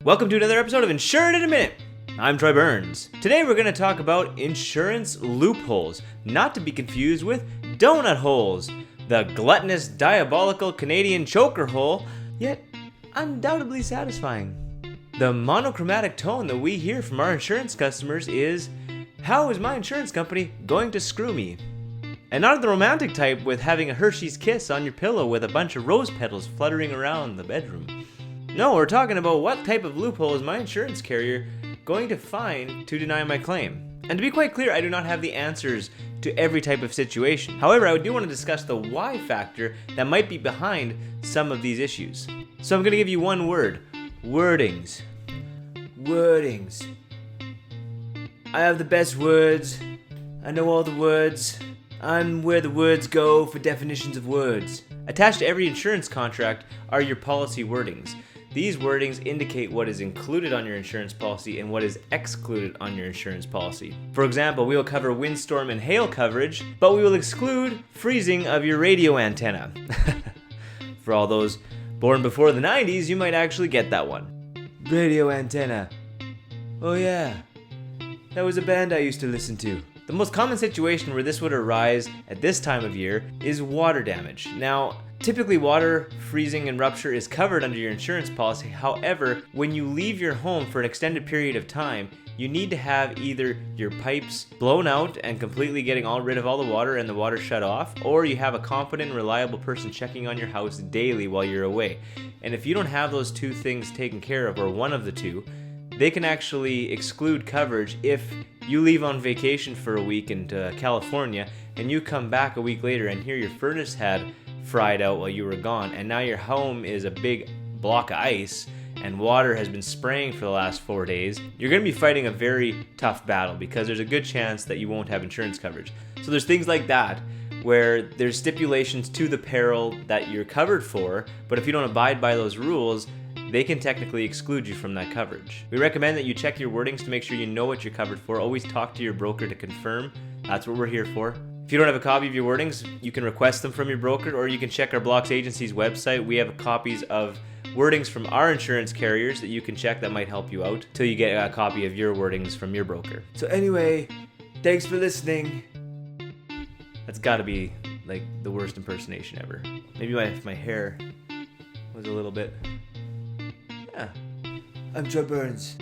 Welcome to another episode of Insured in a Minute. I'm Troy Burns. Today we're going to talk about insurance loopholes, not to be confused with donut holes, the gluttonous, diabolical Canadian choker hole, yet undoubtedly satisfying. The monochromatic tone that we hear from our insurance customers is, how is my insurance company going to screw me? And not the romantic type with having a Hershey's Kiss on your pillow with a bunch of rose petals fluttering around the bedroom. No, we're talking about what type of loophole is my insurance carrier going to find to deny my claim. And to be quite clear, I do not have the answers to every type of situation. However, I do want to discuss the why factor that might be behind some of these issues. So I'm going to give you one word. Wordings. Wordings. I have the best words. I know all the words. I'm where the words go for definitions of words. Attached to every insurance contract are your policy wordings. These wordings indicate what is included on your insurance policy and what is excluded on your insurance policy. For example, we will cover windstorm and hail coverage, but we will exclude freezing of your radio antenna. For all those born before the 90s, you might actually get that one. Radio antenna. Oh yeah, that was a band I used to listen to. The most common situation where this would arise at this time of year is water damage. Now, typically water freezing and rupture is covered under your insurance policy. However, when you leave your home for an extended period of time, you need to have either your pipes blown out and completely getting rid of all the water and the water shut off, or you have a competent, reliable person checking on your house daily while you're away. And if you don't have those two things taken care of, or one of the two, they can actually exclude coverage if you leave on vacation for a week into California and you come back a week later and here your furnace had fried out while you were gone, and now your home is a big block of ice and water has been spraying for the last 4 days. You're going to be fighting a very tough battle because there's a good chance that you won't have insurance coverage. So there's things like that where there's stipulations to the peril that you're covered for, but if you don't abide by those rules, they can technically exclude you from that coverage. We recommend that you check your wordings to make sure you know what you're covered for. Always talk to your broker to confirm. That's what we're here for. If you don't have a copy of your wordings, you can request them from your broker, or you can check our Blocks Agency's website. We have copies of wordings from our insurance carriers that you can check that might help you out till you get a copy of your wordings from your broker. So anyway, thanks for listening. That's gotta be like the worst impersonation ever. Maybe if my hair was a little bit... Yeah. I'm Troy Burns.